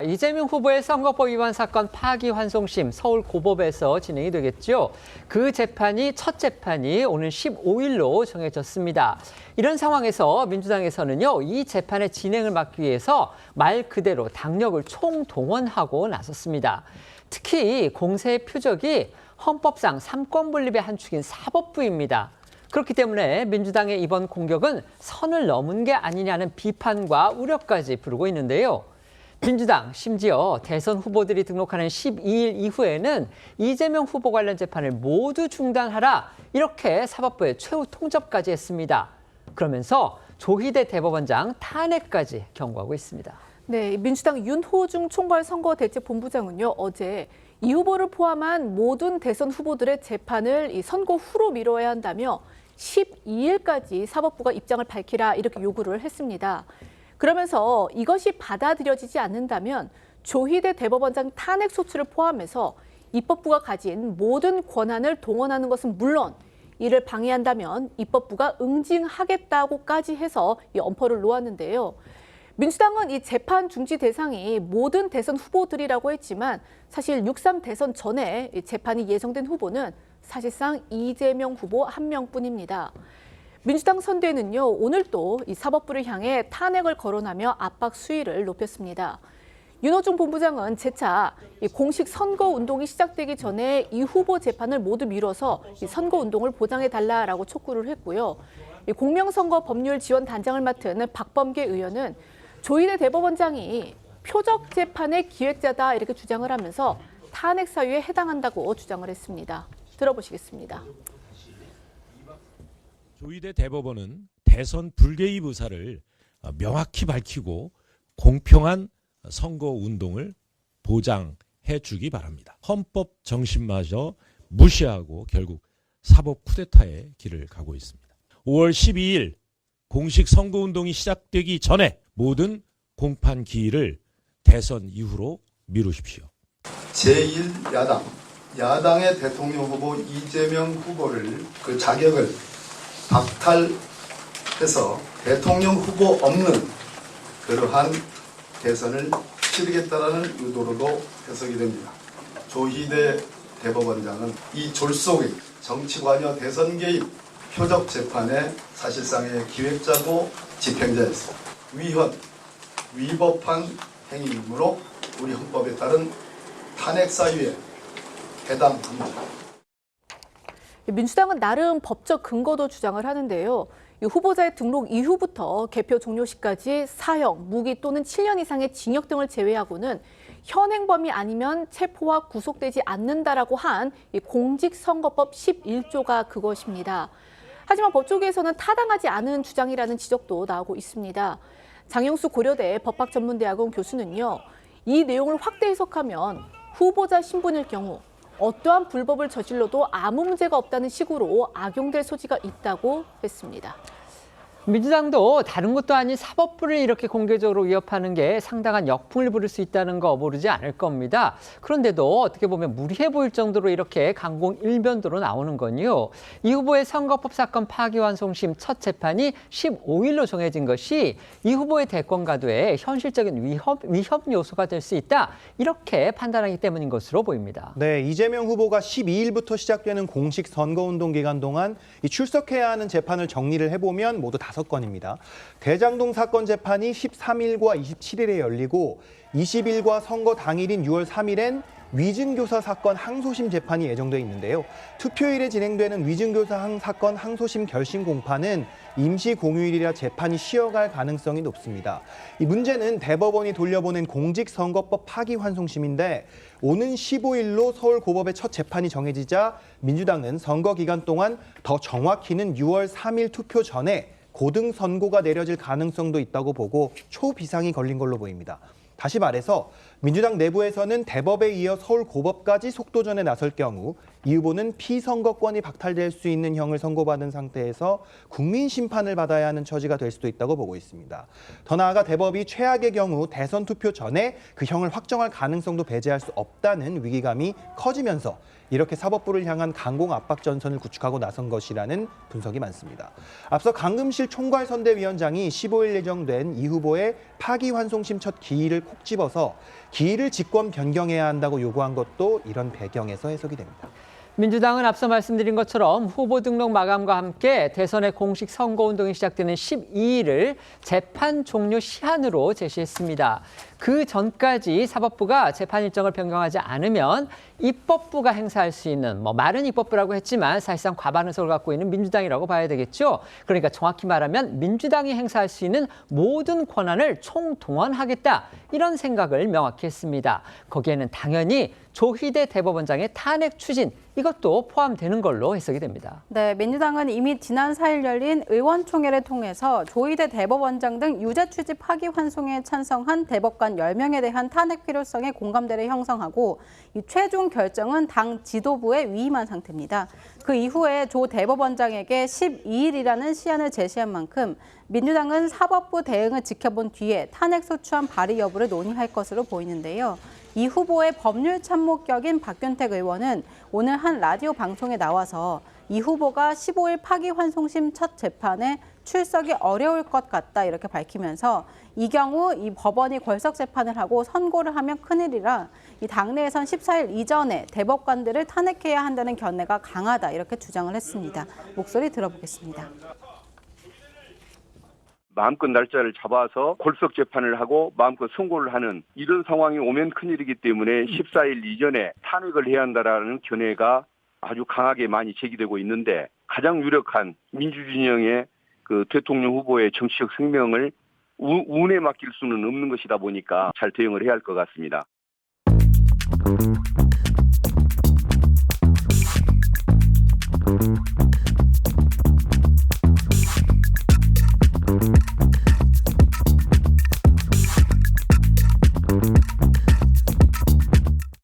이재명 후보의 선거법 위반 사건 파기환송심 서울고법에서 진행이 되겠죠. 그 첫 재판이 오늘 15일로 정해졌습니다. 이런 상황에서 민주당에서는요, 이 재판의 진행을 막기 위해서 말 그대로 당력을 총동원하고 나섰습니다. 특히 공세의 표적이 헌법상 삼권 분립의 한 축인 사법부입니다. 그렇기 때문에 민주당의 이번 공격은 선을 넘은 게 아니냐는 비판과 우려까지 부르고 있는데요. 민주당 심지어 대선 후보들이 등록하는 12일 이후에는 이재명 후보 관련 재판을 모두 중단하라, 이렇게 사법부에 최후 통첩까지 했습니다. 그러면서 조희대 대법원장 탄핵까지 경고하고 있습니다. 네, 민주당 윤호중 총괄선거대책본부장은요, 어제 이 후보를 포함한 모든 대선 후보들의 재판을 이 선거 후로 미뤄야 한다며 12일까지 사법부가 입장을 밝히라, 이렇게 요구를 했습니다. 그러면서 이것이 받아들여지지 않는다면 조희대 대법원장 탄핵 소추를 포함해서 입법부가 가진 모든 권한을 동원하는 것은 물론 이를 방해한다면 입법부가 응징하겠다고까지 해서 이 엄포를 놓았는데요. 민주당은 이 재판 중지 대상이 모든 대선 후보들이라고 했지만 사실 6.3 대선 전에 재판이 예정된 후보는 사실상 이재명 후보 한 명뿐입니다. 민주당 선대는요, 오늘 또 이 사법부를 향해 탄핵을 거론하며 압박 수위를 높였습니다. 윤호중 본부장은 재차 공식 선거운동이 시작되기 전에 이 후보 재판을 모두 미뤄서 이 선거운동을 보장해달라라고 촉구를 했고요. 공명선거법률지원단장을 맡은 박범계 의원은 조희대 대법원장이 표적 재판의 기획자다, 이렇게 주장을 하면서 탄핵 사유에 해당한다고 주장을 했습니다. 들어보시겠습니다. 조희대 대법원은 대선 불개입 의사를 명확히 밝히고 공평한 선거운동을 보장해 주기 바랍니다. 헌법 정신마저 무시하고 결국 사법 쿠데타의 길을 가고 있습니다. 5월 12일 공식 선거운동이 시작되기 전에 모든 공판 기일을 대선 이후로 미루십시오. 제1야당, 야당의 대통령 후보 이재명 후보를 그 자격을 박탈해서 대통령 후보 없는 그러한 대선을 치르겠다라는 의도로도 해석이 됩니다. 조희대 대법원장은 이 졸속의 정치관여 대선 개입 표적 재판의 사실상의 기획자고 집행자였습니다. 위법한 행위이므로 우리 헌법에 따른 탄핵 사유에 해당합니다. 민주당은 나름 법적 근거도 주장을 하는데요. 이 후보자의 등록 이후부터 개표 종료 시까지 사형, 무기 또는 7년 이상의 징역 등을 제외하고는 현행범이 아니면 체포와 구속되지 않는다라고 한 이 공직선거법 11조가 그것입니다. 하지만 법조계에서는 타당하지 않은 주장이라는 지적도 나오고 있습니다. 장영수 고려대 법학전문대학원 교수는요, 이 내용을 확대 해석하면 후보자 신분일 경우 어떠한 불법을 저질러도 아무 문제가 없다는 식으로 악용될 소지가 있다고 했습니다. 민주당도 다른 것도 아닌 사법부를 이렇게 공개적으로 위협하는 게 상당한 역풍을 부를 수 있다는 거 모르지 않을 겁니다. 그런데도 어떻게 보면 무리해 보일 정도로 이렇게 강공일변도로 나오는 건요, 이 후보의 선거법 사건 파기환송심 첫 재판이 15일로 정해진 것이 이 후보의 대권 가도에 현실적인 위협 요소가 될 수 있다, 이렇게 판단하기 때문인 것으로 보입니다. 네, 이재명 후보가 12일부터 시작되는 공식 선거운동 기간 동안 출석해야 하는 재판을 정리를 해보면 모두 5건입니다. 대장동 사건 재판이 13일과 27일에 열리고 20일과 선거 당일인 6월 3일엔 위증교사 사건 항소심 재판이 예정돼 있는데요. 투표일에 진행되는 위증교사 사건 항소심 결심 공판은 임시 공휴일이라 재판이 쉬어갈 가능성이 높습니다. 이 문제는 대법원이 돌려보낸 공직선거법 파기환송심인데 오는 15일로 서울고법의 첫 재판이 정해지자 민주당은 선거 기간 동안 더 정확히는 6월 3일 투표 전에 고등 선고가 내려질 가능성도 있다고 보고 초비상이 걸린 걸로 보입니다. 다시 말해서 민주당 내부에서는 대법에 이어 서울고법까지 속도전에 나설 경우 이 후보는 피선거권이 박탈될 수 있는 형을 선고받은 상태에서 국민 심판을 받아야 하는 처지가 될 수도 있다고 보고 있습니다. 더 나아가 대법이 최악의 경우 대선 투표 전에 그 형을 확정할 가능성도 배제할 수 없다는 위기감이 커지면서 이렇게 사법부를 향한 강공 압박 전선을 구축하고 나선 것이라는 분석이 많습니다. 앞서 강금실 총괄선대위원장이 15일 예정된 이 후보의 파기환송심 첫 기일을 콕 집어서 기일을 직권 변경해야 한다고 요구한 것도 이런 배경에서 해석이 됩니다. 민주당은 앞서 말씀드린 것처럼 후보 등록 마감과 함께 대선의 공식 선거운동이 시작되는 12일을 재판 종료 시한으로 제시했습니다. 그 전까지 사법부가 재판 일정을 변경하지 않으면 입법부가 행사할 수 있는 말은 입법부라고 했지만 사실상 과반 의석을 갖고 있는 민주당이라고 봐야 되겠죠. 그러니까 정확히 말하면 민주당이 행사할 수 있는 모든 권한을 총동원하겠다. 이런 생각을 명확히 했습니다. 거기에는 당연히 조희대 대법원장의 탄핵 추진 이것도 포함되는 걸로 해석이 됩니다. 네, 민주당은 이미 지난 4일 열린 의원총회를 통해서 조희대 대법원장 등 유죄 취지 파기환송에 찬성한 대법관 10명에 대한 탄핵 필요성에 공감대를 형성하고 이 최종 결정은 당 지도부에 위임한 상태입니다. 그 이후에 조 대법원장에게 12일이라는 시한을 제시한 만큼 민주당은 사법부 대응을 지켜본 뒤에 탄핵 소추안 발의 여부를 논의할 것으로 보이는데요. 이 후보의 법률 참모격인 박균택 의원은 오늘 한 라디오 방송에 나와서 이 후보가 15일 파기환송심 첫 재판에 출석이 어려울 것 같다 이렇게 밝히면서 이 경우 이 법원이 걸석 재판을 하고 선고를 하면 큰일이라 이 당내에선 14일 이전에 대법관들을 탄핵해야 한다는 견해가 강하다 이렇게 주장을 했습니다. 목소리 들어보겠습니다. 마음껏 날짜를 잡아서 골석 재판을 하고 마음껏 선고를 하는 이런 상황이 오면 큰일이기 때문에 14일 이전에 탄핵을 해야 한다라는 견해가 아주 강하게 많이 제기되고 있는데 가장 유력한 민주진영의 그 대통령 후보의 정치적 생명을 운에 맡길 수는 없는 것이다 보니까 잘 대응을 해야 할 것 같습니다.